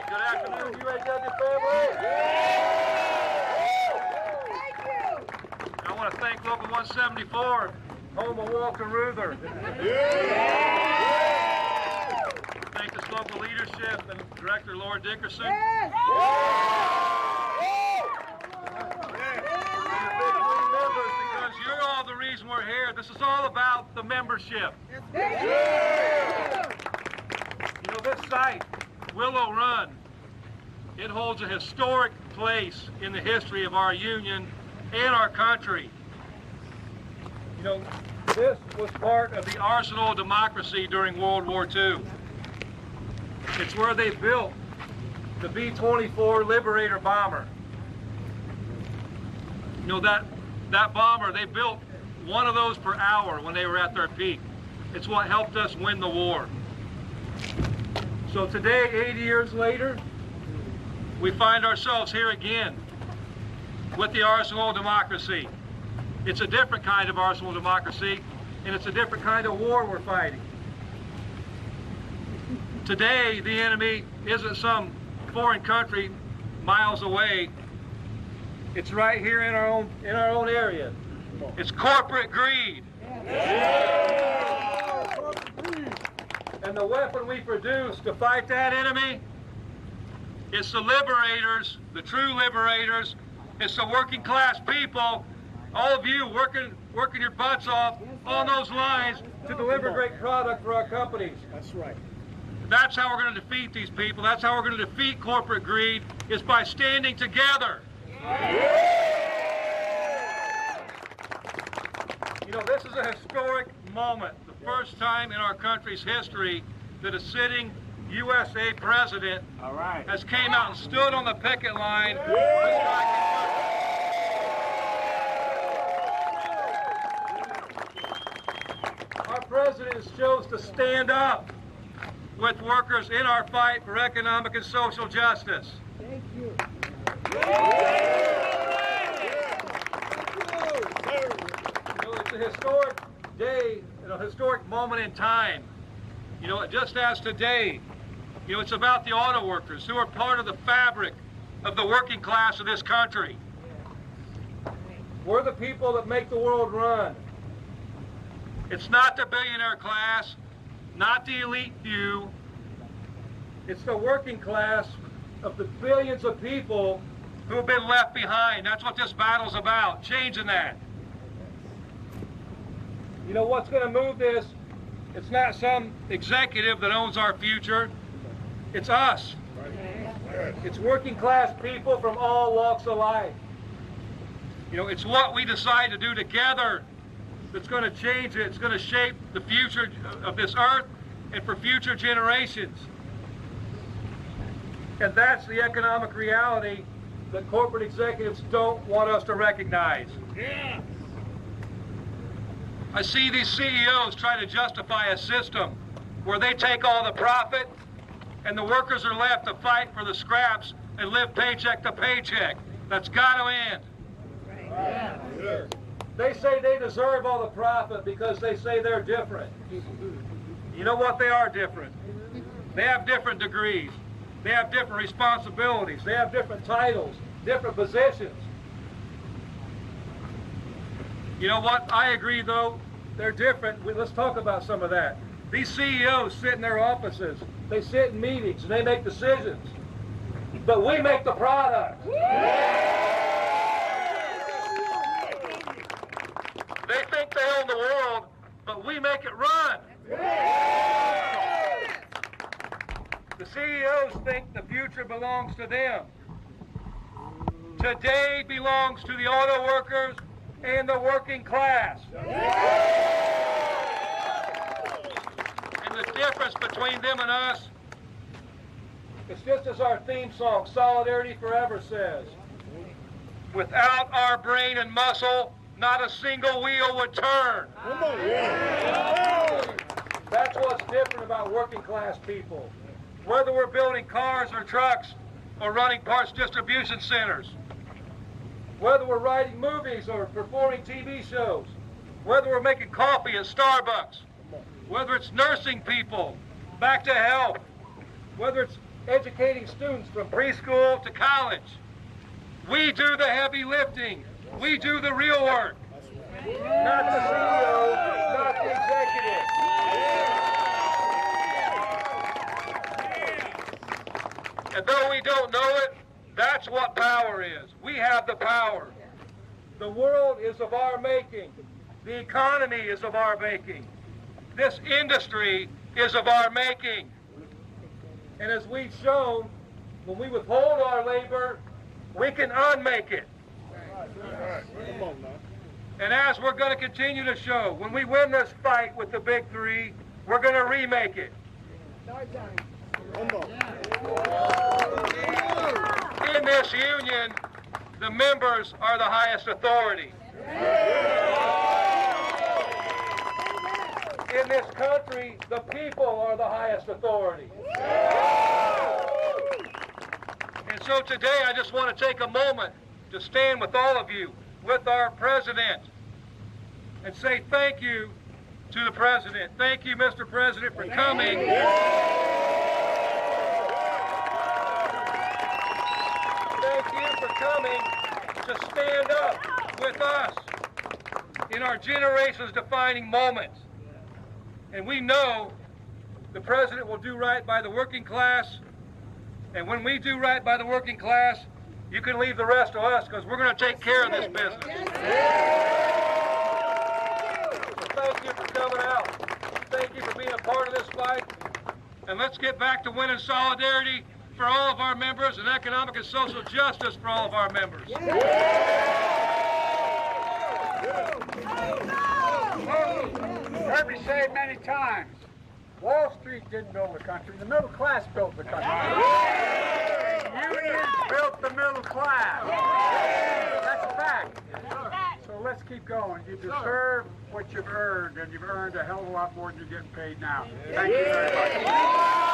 right, good afternoon, UAW family. Thank you. I want to thank Local 174, home of Walter Ruther. Thank this local leadership and Director Lord Dickerson. Yes. Because you're all the reason we're here. This is all about the membership. Thank you. You know, this site, Willow Run, it holds a historic place in the history of our union and our country. You know, this was part of the arsenal of democracy during World War II. It's where they built the B-24 Liberator bomber. You know, that bomber, they built one of those per hour when they were at their peak. It's what helped us win the war. So today, 80 years later, we find ourselves here again with the arsenal of democracy. It's a different kind of arsenal of democracy, and it's a different kind of war we're fighting. Today, the enemy isn't some foreign country miles away. It's right here in our own area. It's corporate greed. And the weapon we produce to fight that enemy is the liberators, the true liberators. It's the working class people, all of you working your butts off on those lines to deliver great product for our companies. That's right. That's how we're going to defeat these people. That's how we're going to defeat corporate greed, is by standing together. You know, this is a historic moment, the first time in our country's history that a sitting USA president has came out and stood on the picket line. Our president has chose to stand up with workers in our fight for economic and social justice. Thank you. It's a historic day, a historic moment in time. You know, just as today, you know, it's about the auto workers who are part of the fabric of the working class of this country. We're the people that make the world run. It's not the billionaire class, not the elite few. It's the working class of the billions of people who have been left behind. That's what this battle's about, changing that. You know what's going to move this? It's not some executive that owns our future. It's us. It's working class people from all walks of life. You know, it's what we decide to do together that's going to change it. It's going to shape the future of this earth and for future generations. And that's the economic reality that corporate executives don't want us to recognize. Yeah. I see these CEOs try to justify a system where they take all the profit and the workers are left to fight for the scraps and live paycheck to paycheck. That's got to end. Yeah. They say they deserve all the profit because they say they're different. You know what? They are different. They have different degrees. They have different responsibilities. They have different titles, different positions. You know what? I agree, though. They're different. Let's talk about some of that. These CEOs sit in their offices. They sit in meetings, and they make decisions. But we make the product. They think they own the world, but we make it run. The CEOs think the future belongs to them. Today belongs to the auto workers and the working class. And the difference between them and us, it's just as our theme song, Solidarity Forever, says. Without our brain and muscle, not a single wheel would turn. That's what's different about working class people. Whether we're building cars or trucks or running parts distribution centers, whether we're writing movies or performing TV shows, whether we're making coffee at Starbucks, whether it's nursing people back to health, whether it's educating students from preschool to college. We do the heavy lifting. We do the real work. Not the CEO, not the executive. And though we don't know it, that's what power is. We have the power. The world is of our making. The economy is of our making. This industry is of our making. And as we've shown, when we withhold our labor, we can unmake it. And as we're going to continue to show, when we win this fight with the big three, we're going to remake it. In this union, the members are the highest authority. In this country, the people are the highest authority. And so today I just want to take a moment to stand with all of you, with our president, and say thank you to the president. Thank you, Mr. President, for coming. Thank you for coming to stand up with us in our generation's defining moments. And we know the president will do right by the working class. And when we do right by the working class, you can leave the rest to us, because we're going to take care of this business. So thank you for coming out. Thank you for being a part of this fight. And let's get back to winning solidarity for all of our members and economic and social justice for all of our members. Heard me say it many times. Wall Street didn't build the country. The middle class built the country. Unions built the middle class. That's a fact. So let's keep going. You deserve what you've earned, and you've earned a hell of a lot more than you're getting paid now. Thank you very much.